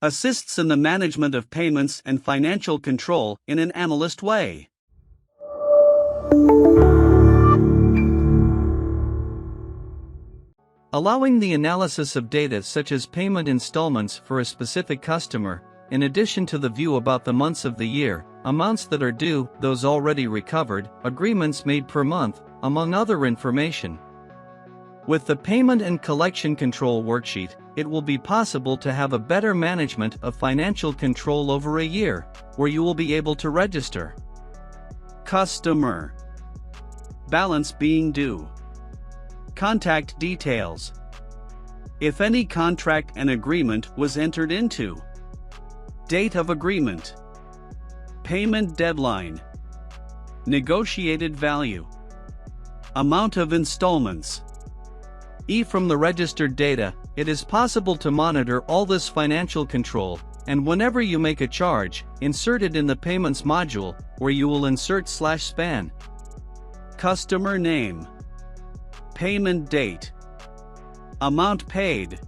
Assists in the management of payments and financial control in an analyst way. Allowing the analysis of data such as payment installments for a specific customer, in addition to the view about the months of the year, amounts that are due, those already recovered, agreements made per month, among other information. With the Payment and Collection Control Worksheet, it will be possible to have a better management of financial control over a year, where you will be able to register customer, balance being due, contact details, if any contract and agreement was entered into, date of agreement, payment deadline, negotiated value, amount of installments. From the registered data, it is possible to monitor all this financial control, and whenever you make a charge, insert it in the Payments module, where you will insert /span, customer name, payment date, amount paid.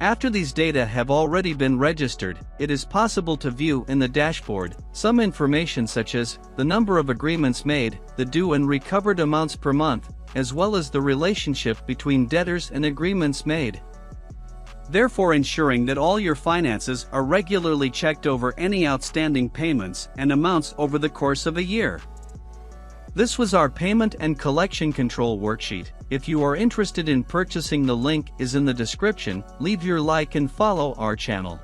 After these data have already been registered, it is possible to view in the dashboard some information such as the number of agreements made, the due and recovered amounts per month, as well as the relationship between debtors and agreements made. Therefore, ensuring that all your finances are regularly checked over any outstanding payments and amounts over the course of a year. This was our Payment and Collection Control Worksheet. If you are interested in purchasing, the link is in the description. Leave your like and follow our channel.